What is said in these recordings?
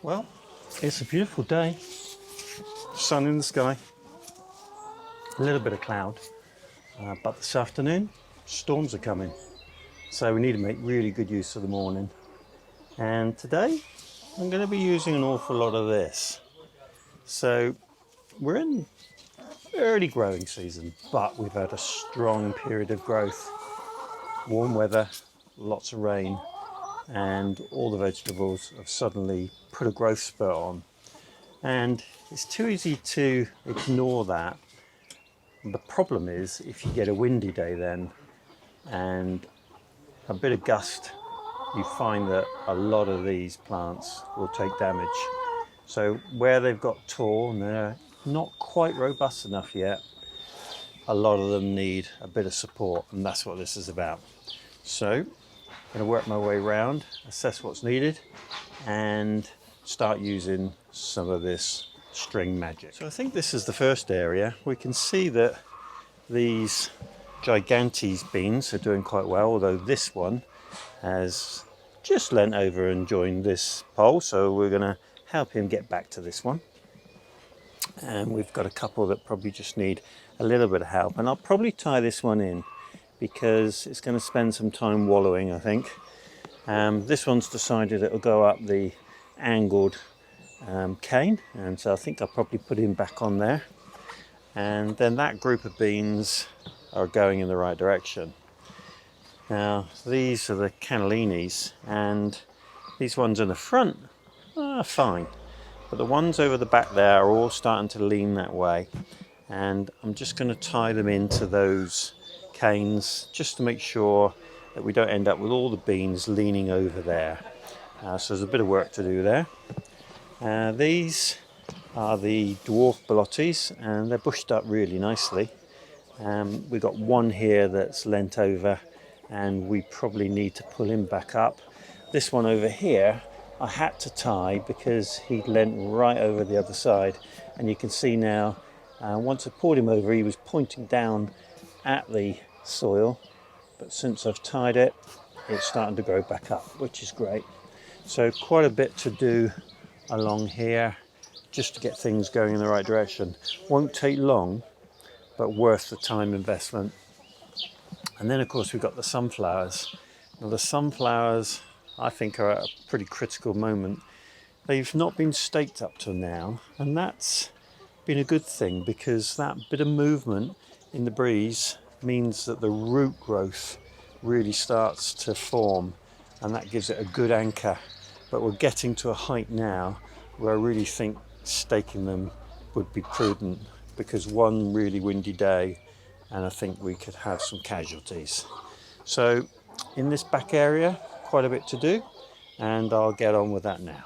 Well, it's a beautiful day, sun in the sky, a little bit of cloud, but this afternoon storms are coming, so we need to make really good use of the morning. And today I'm going to be using an awful lot of this. So we're in early growing season, but we've had a strong period of growth, warm weather, lots of rain, and all the vegetables have suddenly put a growth spurt on. And it's too easy to ignore that. The problem is if you get a windy day then and a bit of gust, you find that a lot of these plants will take damage. So where they've got tall and they're not quite robust enough yet, a lot of them need a bit of support, and that's what this is about. So I'm going to work my way around, assess what's needed, and start using some of this string magic. So I think this is the first area. We can see that these Gigantes beans are doing quite well, although this one has just leant over and joined this pole, so we're going to help him get back to this one. And we've got a couple that probably just need a little bit of help, and I'll probably tie this one in because it's going to spend some time wallowing, I think. This one's decided it'll go up the angled cane, and so I think I'll probably put him back on there, and then that group of beans are going in the right direction. Now these are the cannellinis, and these ones in the front are fine, but the ones over the back there are all starting to lean that way, and I'm just going to tie them into those canes just to make sure that we don't end up with all the beans leaning over there. So there's a bit of work to do there. These are the dwarf Allotments, and they're bushed up really nicely. We've got one here that's leant over, and we probably need to pull him back up. This one over here I had to tie because he'd leant right over the other side, and you can see now once I pulled him over he was pointing down at the soil, but since I've tied it, it's starting to grow back up, which is great. So quite a bit to do along here just to get things going in the right direction. Won't take long, but worth the time investment. And then of course we've got the sunflowers. Now the sunflowers I think are at a pretty critical moment. They've not been staked up till now, and that's been a good thing because that bit of movement in the breeze means that the root growth really starts to form, and that gives it a good anchor. But we're getting to a height now where I really think staking them would be prudent, because one really windy day and I think we could have some casualties. So in this back area, quite a bit to do, and I'll get on with that now.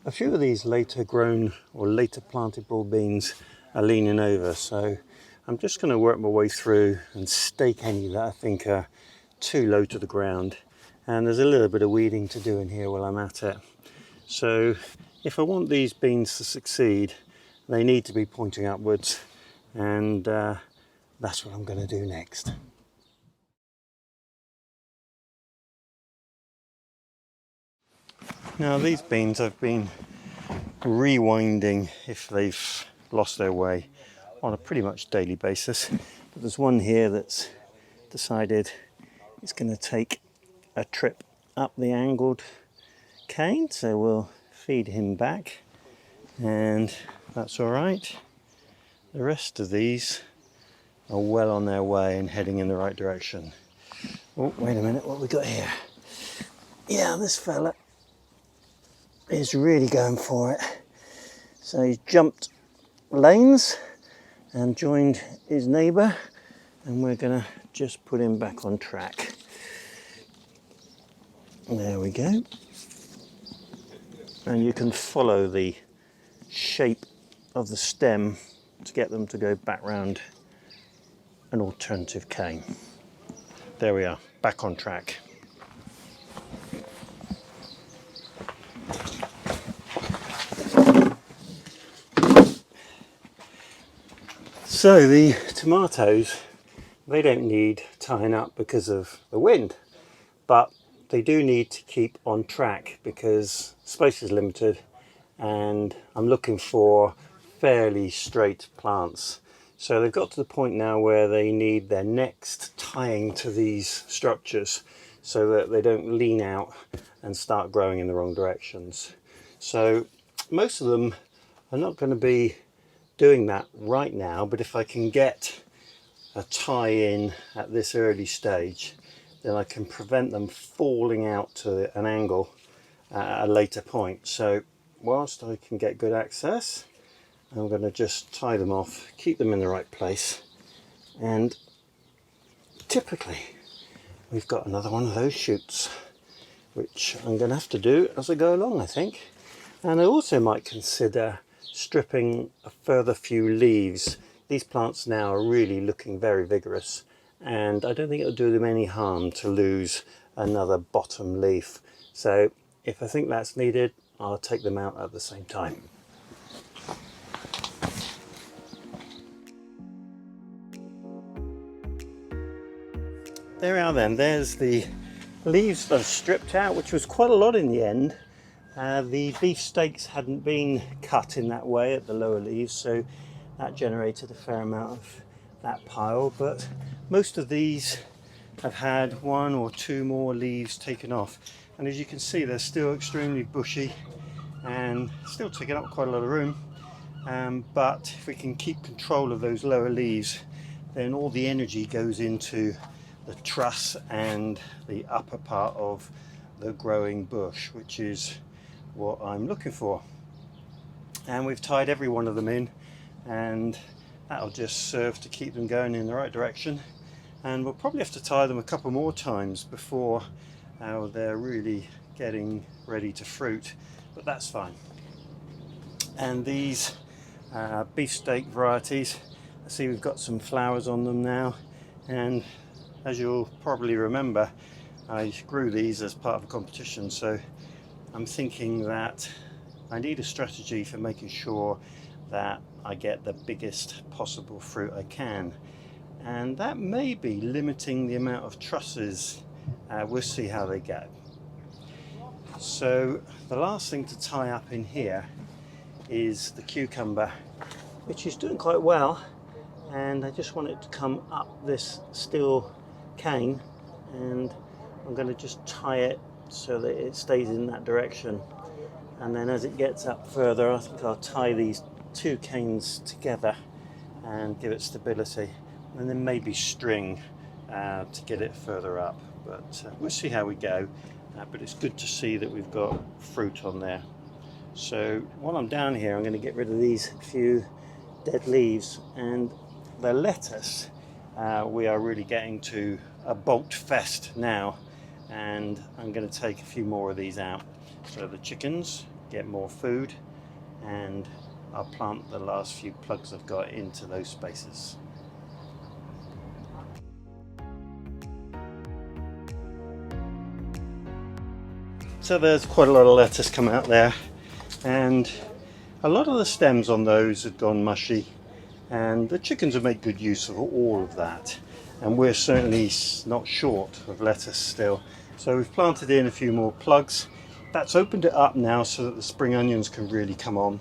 A few of these later grown or later planted broad beans are leaning over, so I'm just going to work my way through and stake any that I think are too low to the ground. And there's a little bit of weeding to do in here while I'm at it. So if I want these beans to succeed, they need to be pointing upwards, and that's what I'm going to do next. Now these beans I've been rewinding if they've lost their way on a pretty much daily basis, but there's one here that's decided it's going to take a trip up the angled cane, so we'll feed him back, and that's all right. The rest of these are well on their way and heading in the right direction. Oh, wait a minute, what we got here? Yeah, this fella is really going for it. So he's jumped lanes and joined his neighbour, and we're going to just put him back on track. There we go. And you can follow the shape of the stem to get them to go back round an alternative cane. There we are, back on track. So the tomatoes, they don't need tying up because of the wind, but they do need to keep on track because space is limited and I'm looking for fairly straight plants. So they've got to the point now where they need their next tying to these structures so that they don't lean out and start growing in the wrong directions. So most of them are not going to be doing that right now, but if I can get a tie in at this early stage, then I can prevent them falling out to an angle at a later point. So whilst I can get good access, I'm going to just tie them off, keep them in the right place, and typically we've got another one of those shoots, which I'm going to have to do as I go along, I think. And I also might consider stripping a further few leaves. These plants now are really looking very vigorous, and I don't think it'll do them any harm to lose another bottom leaf. So if I think that's needed, I'll take them out at the same time. There we are then, there's the leaves that I've stripped out, which was quite a lot in the end. The beef steaks hadn't been cut in that way at the lower leaves, so that generated a fair amount of that pile, but most of these have had one or two more leaves taken off, and as you can see they're still extremely bushy and still taking up quite a lot of room. But if we can keep control of those lower leaves, then all the energy goes into the truss and the upper part of the growing bush, which is what I'm looking for. And we've tied every one of them in, and that'll just serve to keep them going in the right direction. And we'll probably have to tie them a couple more times before they're really getting ready to fruit, but that's fine. And these beefsteak varieties, I see we've got some flowers on them now, and as you'll probably remember, I grew these as part of a competition, so I'm thinking that I need a strategy for making sure that I get the biggest possible fruit I can, and that may be limiting the amount of trusses. We'll see how they go. So the last thing to tie up in here is the cucumber, which is doing quite well, and I just want it to come up this steel cane, and I'm going to just tie it so that it stays in that direction, and then as it gets up further I think I'll tie these two canes together and give it stability, and then maybe string to get it further up, but we'll see how we go. But it's good to see that we've got fruit on there. So while I'm down here, I'm going to get rid of these few dead leaves, and the lettuce, we are really getting to a bolt fest now, and I'm going to take a few more of these out so the chickens get more food, and I'll plant the last few plugs I've got into those spaces. So there's quite a lot of lettuce come out there, and a lot of the stems on those have gone mushy, and the chickens will make good use of all of that, and we're certainly not short of lettuce still. So we've planted in a few more plugs. That's opened it up now so that the spring onions can really come on,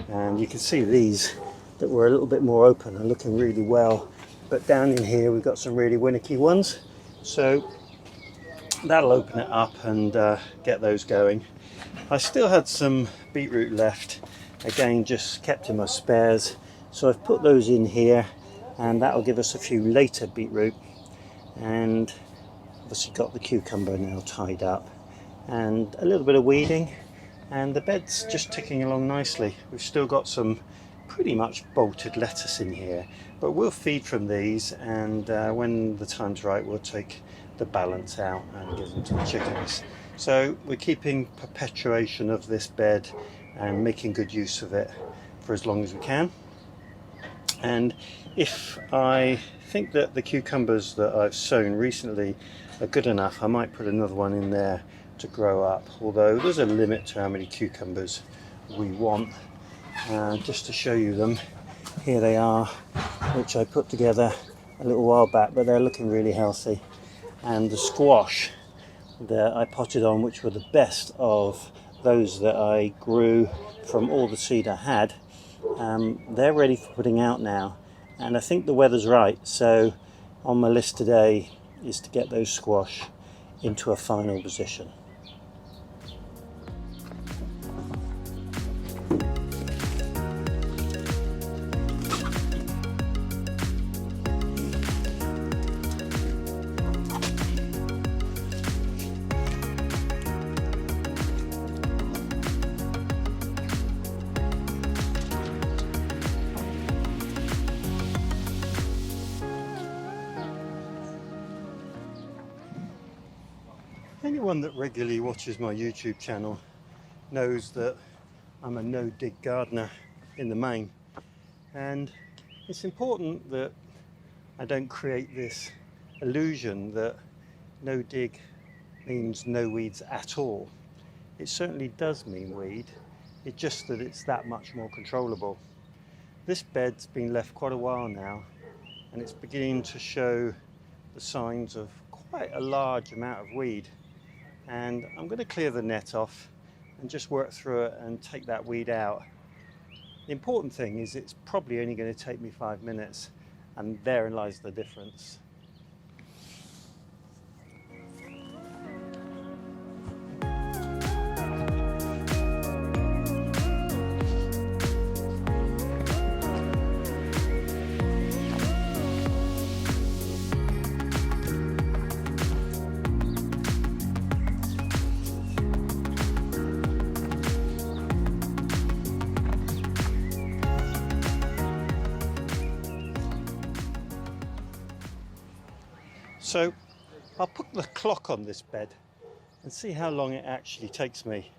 and you can see these that were a little bit more open are looking really well, but down in here we've got some really winicky ones, so that'll open it up and get those going. I still had some beetroot left, again just kept in my spares, so I've put those in here, and that'll give us a few later beetroot. And obviously got the cucumber now tied up, and a little bit of weeding, and the bed's just ticking along nicely. We've still got some pretty much bolted lettuce in here, but we'll feed from these, and when the time's right we'll take the balance out and give them to the chickens. So we're keeping perpetuation of this bed and making good use of it for as long as we can. And if I think that the cucumbers that I've sown recently are good enough, I might put another one in there to grow up, although there's a limit to how many cucumbers we want. Just to show you them, here they are, which I put together a little while back, but they're looking really healthy. And the squash, that I potted on, which were the best of those that I grew from all the seed I had, they're ready for putting out now, and I think the weather's right. So on my list today is to get those squash into a final position. Anyone that regularly watches my YouTube channel knows that I'm a no-dig gardener in the main, and it's important that I don't create this illusion that no-dig means no weeds at all. It certainly does mean weed, it's just that it's that much more controllable. This bed's been left quite a while now, and it's beginning to show the signs of quite a large amount of weed. And I'm going to clear the net off and just work through it and take that weed out. The important thing is it's probably only going to take me 5 minutes, and therein lies the difference. So I'll put the clock on this bed and see how long it actually takes me.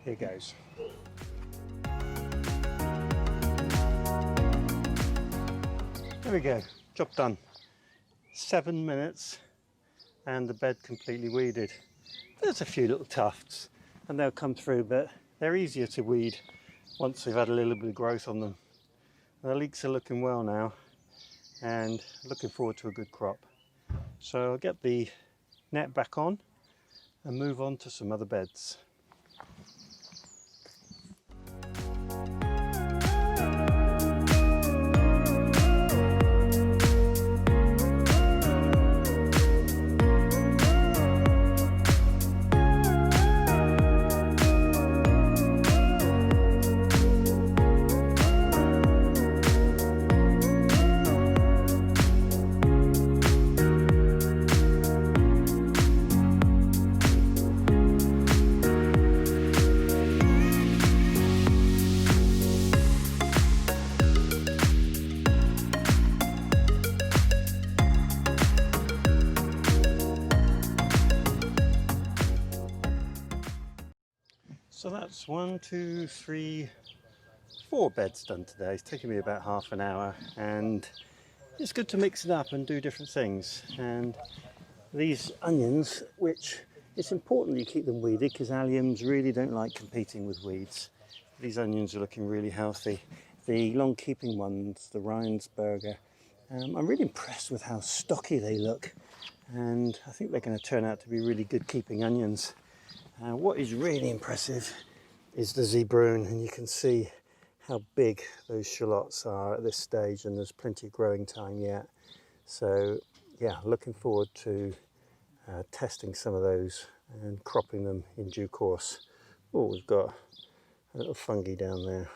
Here goes. There we go, job done. 7 minutes and the bed completely weeded. There's a few little tufts and they'll come through, but they're easier to weed once they've had a little bit of growth on them. The leeks are looking well now, and looking forward to a good crop. So I'll get the net back on and move on to some other beds. So that's 1, 2, 3, 4 beds done today. It's taken me about half an hour, and it's good to mix it up and do different things. And these onions, which it's important that you keep them weeded because alliums really don't like competing with weeds. These onions are looking really healthy. The long keeping ones, the Rheinsberger, I'm really impressed with how stocky they look, and I think they're going to turn out to be really good keeping onions. What is really impressive is the Zebrune, and you can see how big those shallots are at this stage, and there's plenty of growing time yet. So yeah, looking forward to testing some of those and cropping them in due course. Oh, we've got a little fungi down there.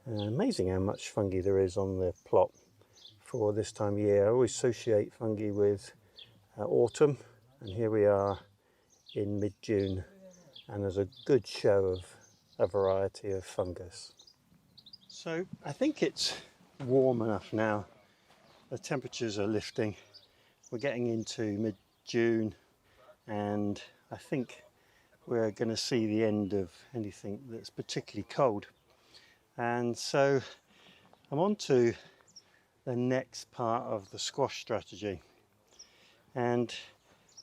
Amazing how much fungi there is on the plot for this time of year. I always associate fungi with autumn, and here we are in mid-June, and there's a good show of a variety of fungus. So I think it's warm enough now. The temperatures are lifting. We're getting into mid-June, and I think we're going to see the end of anything that's particularly cold. And so I'm on to the next part of the squash strategy, and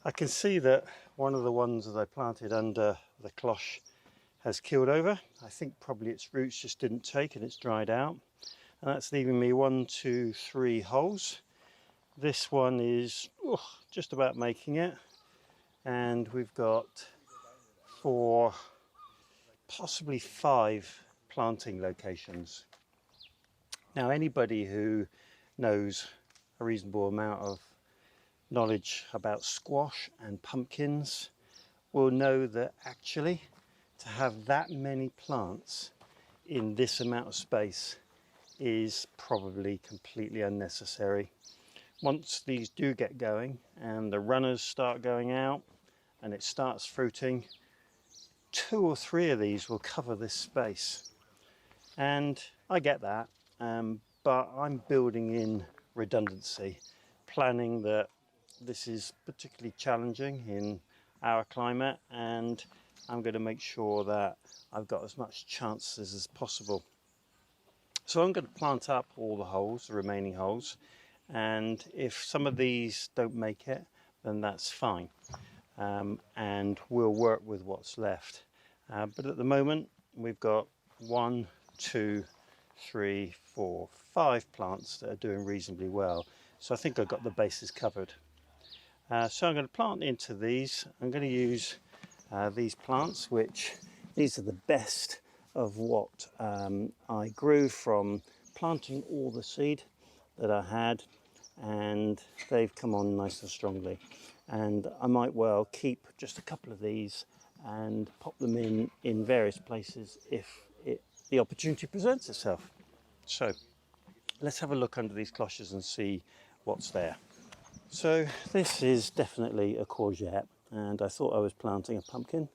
I can see that one of the ones that I planted under the cloche has keeled over. I think probably its roots just didn't take and it's dried out, and that's leaving me 1, 2, 3 holes. This one is just about making it, and we've got 4, possibly 5 planting locations. Now anybody who knows a reasonable amount of knowledge about squash and pumpkins will know that actually to have that many plants in this amount of space is probably completely unnecessary. Once these do get going and the runners start going out and it starts fruiting, 2 or 3 of these will cover this space. And I get that, but I'm building in redundancy, planning that this is particularly challenging in our climate, and I'm going to make sure that I've got as much chances as possible. So I'm going to plant up all the holes, the remaining holes, and if some of these don't make it, then that's fine, and we'll work with what's left. But at the moment we've got 1, 2, 3, 4, 5 plants that are doing reasonably well, so I think I've got the bases covered. So I'm going to plant into these. I'm going to use these plants, which these are the best of what I grew from planting all the seed that I had, and they've come on nice and strongly, and I might well keep just a couple of these and pop them in various places if the opportunity presents itself. So let's have a look under these cloches and see what's there. So this is definitely a courgette, and I thought I was planting a pumpkin,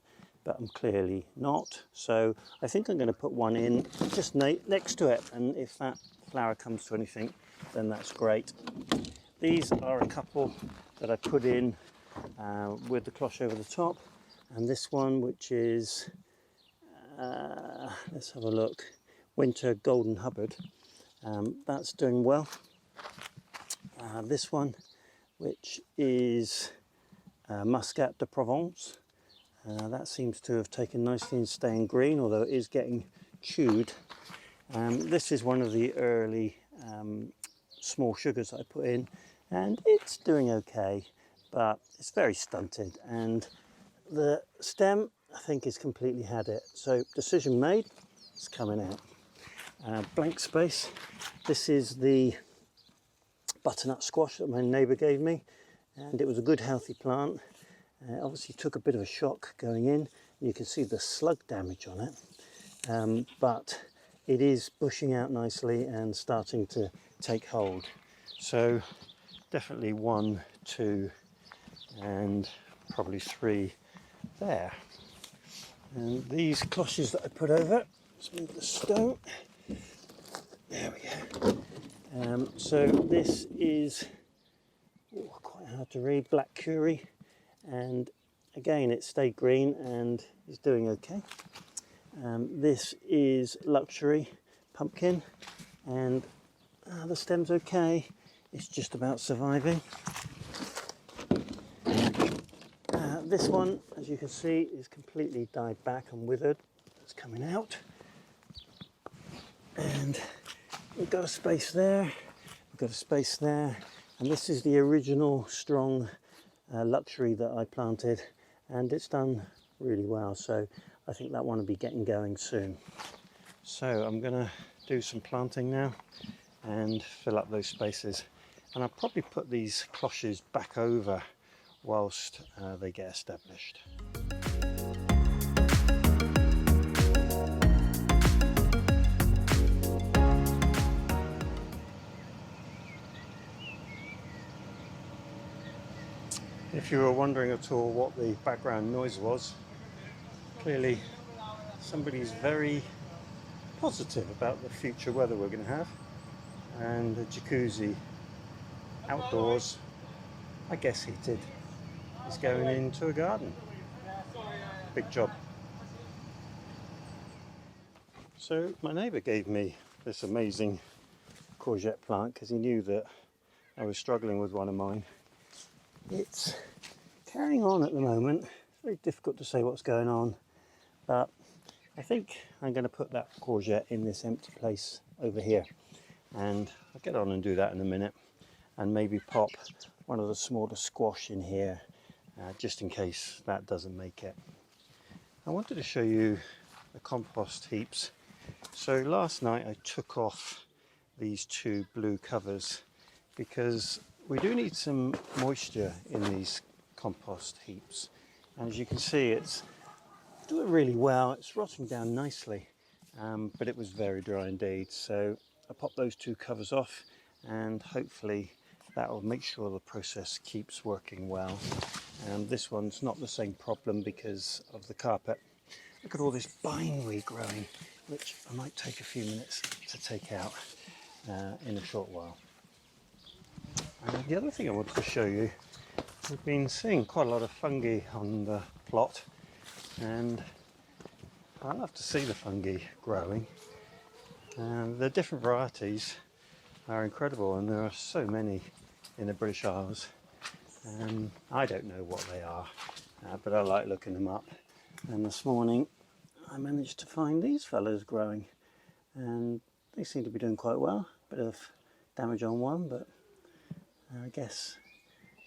but I'm clearly not. So I think I'm going to put one in just next to it, and if that flower comes to anything, then that's great. These are a couple that I put in with the cloche over the top, and this one, which is, let's have a look, Winter Golden Hubbard, that's doing well. This one, which is Muscat de Provence, that seems to have taken nicely and staying green, although it is getting chewed. This is one of the early small sugars that I put in, and it's doing okay, but it's very stunted, and the stem I think has completely had it. So decision made, it's coming out. Blank space. This is the butternut squash that my neighbour gave me, and it was a good healthy plant. Obviously took a bit of a shock going in. You can see the slug damage on it, but it is bushing out nicely and starting to take hold. So definitely 1, 2 and probably 3 there. And these cloches that I put over, let's move the stone, there we go. So this is quite hard to read, black curry, and again it stayed green and is doing okay. This is luxury pumpkin, and the stem's okay, it's just about surviving. This one, as you can see, is completely died back and withered. It's coming out, and we've got a space there, we've got a space there, and this is the original Strung luxury that I planted, and it's done really well, so I think that one will be getting going soon. So I'm going to do some planting now and fill up those spaces, and I'll probably put these cloches back over whilst they get established. If you were wondering at all what the background noise was, clearly somebody's very positive about the future weather we're going to have, and the jacuzzi outdoors, I guess heated, is going into a garden. Big job. So my neighbour gave me this amazing courgette plant because he knew that I was struggling with one of mine. It's carrying on at the moment. It's very difficult to say what's going on, but I think I'm going to put that courgette in this empty place over here, and I'll get on and do that in a minute, and maybe pop one of the smaller squash in here just in case that doesn't make it. I wanted to show you the compost heaps. So last night I took off these two blue covers because we do need some moisture in these compost heaps, and as you can see it's doing really well, it's rotting down nicely, but it was very dry indeed. So I popped those two covers off and hopefully that will make sure the process keeps working well. This one's not the same problem because of the carpet. Look at all this bindweed growing, which I might take a few minutes to take out in a short while. The other thing I wanted to show you, we've been seeing quite a lot of fungi on the plot, and I love to see the fungi growing. The different varieties are incredible, and there are so many in the British Isles. I don't know what they are, but I like looking them up. And this morning I managed to find these fellows growing, and they seem to be doing quite well. Bit of damage on one, but I guess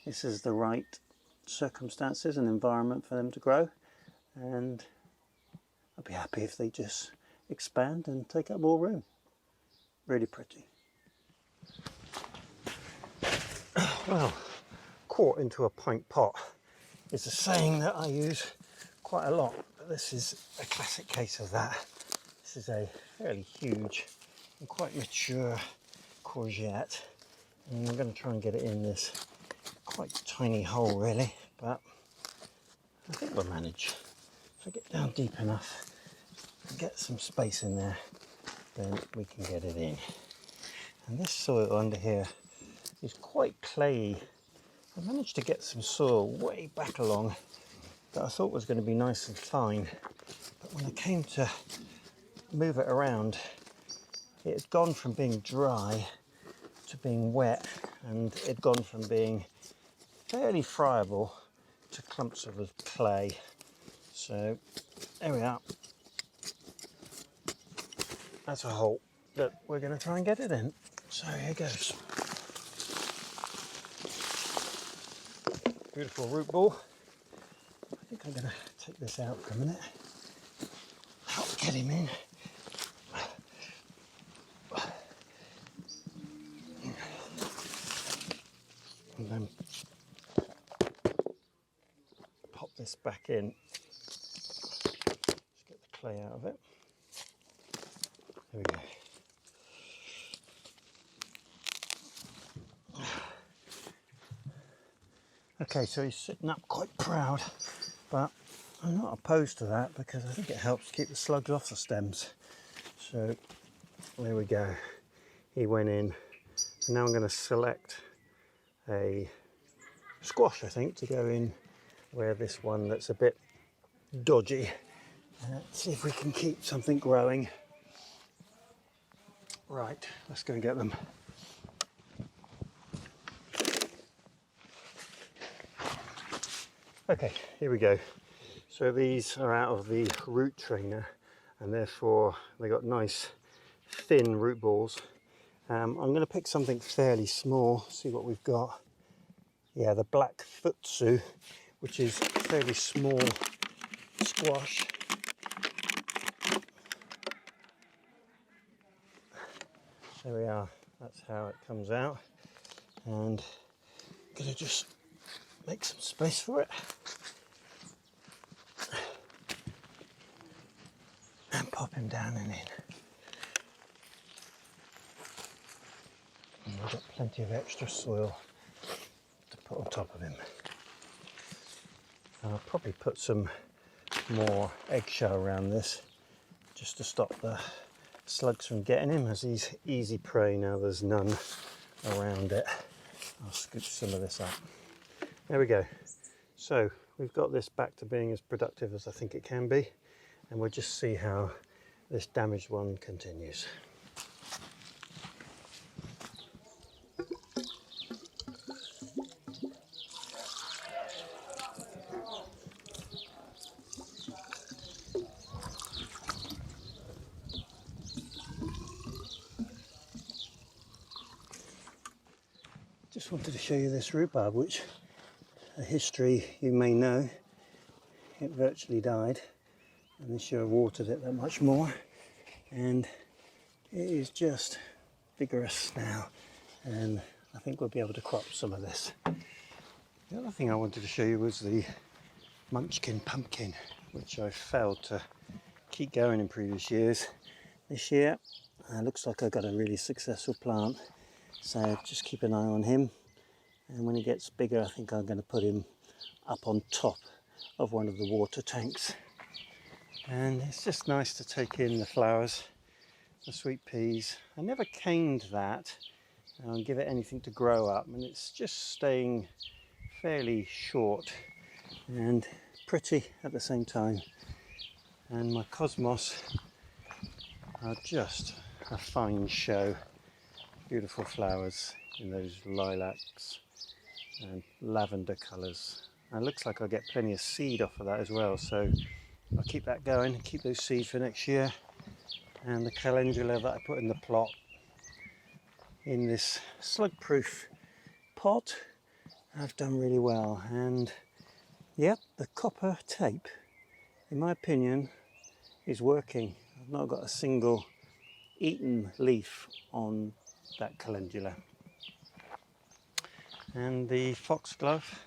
this is the right circumstances and environment for them to grow, and I'd be happy if they just expand and take up more room. Really pretty. Well, quart into a pint pot is a saying that I use quite a lot, but this is a classic case of that. This is a fairly huge and quite mature courgette, and I'm going to try and get it in this quite tiny hole really, but I think we'll manage. If I get down deep enough and get some space in there, then we can get it in. And this soil under here is quite clayey. I managed to get some soil way back along that I thought was going to be nice and fine, but when I came to move it around, it had gone from being dry to being wet, and it had gone from being fairly friable to clumps of clay. So there we are. That's a hole that we're going to try and get it in. So here goes. Beautiful root ball. I think I'm going to take this out for a minute. Help get him in. And then pop this back in. Just get the clay out of it. There we go. Okay, so he's sitting up quite proud, but I'm not opposed to that because I think it helps keep the slugs off the stems. So there we go. He went in. And now I'm going to select a squash, I think, to go in where this one that's a bit dodgy. See if we can keep something growing. Right, let's go and get them. Okay, here we go. So these are out of the root trainer, and therefore they got nice thin root balls. I'm going to pick something fairly small, see what we've got. Yeah, the black futsu, which is a fairly small squash. There we are, that's how it comes out. And I'm going to just make some space for it. And pop him down and in. And we've got plenty of extra soil to put on top of him. And I'll probably put some more eggshell around this just to stop the slugs from getting him, as he's easy prey now there's none around it. I'll scoop some of this up. There we go. So we've got this back to being as productive as I think it can be, and we'll just see how this damaged one continues. Just wanted to show you this rhubarb, which the history you may know, it virtually died unless you watered it that much more, and it is just vigorous now, and I think we'll be able to crop some of this. The other thing I wanted to show you was the Munchkin pumpkin, which I failed to keep going in previous years. This year looks like I've got a really successful plant, so just keep an eye on him, and when he gets bigger I think I'm going to put him up on top of one of the water tanks. And it's just nice to take in the flowers, the sweet peas. I never caned that and give it anything to grow up, and it's just staying fairly short and pretty at the same time. And my cosmos are just a fine show. Beautiful flowers in those lilacs and lavender colours. And it looks like I'll get plenty of seed off of that as well, so I'll keep that going and keep those seeds for next year. And the calendula that I put in the plot in this slug-proof pot have done really well. And yep, the copper tape, in my opinion, is working. I've not got a single eaten leaf on that calendula. And the foxglove,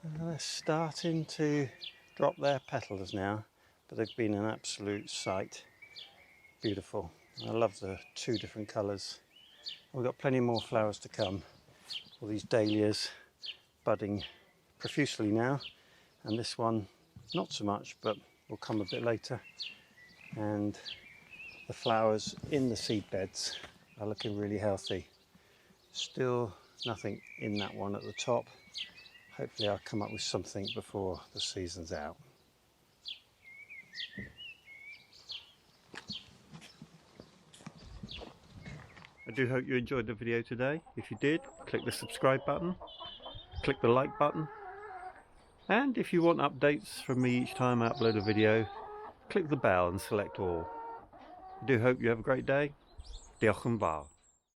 they're starting to drop their petals now, but they've been an absolute sight. Beautiful. I love the two different colours. We've got plenty more flowers to come. All these dahlias budding profusely now, and this one not so much, but will come a bit later. And the flowers in the seed beds are looking really healthy. Still nothing in that one at the top. Hopefully I'll come up with something before the season's out. I do hope you enjoyed the video today. If you did, click the subscribe button, click the like button, and if you want updates from me each time I upload a video, click the bell and select all. I do hope you have a great day. Diolch yn fawr.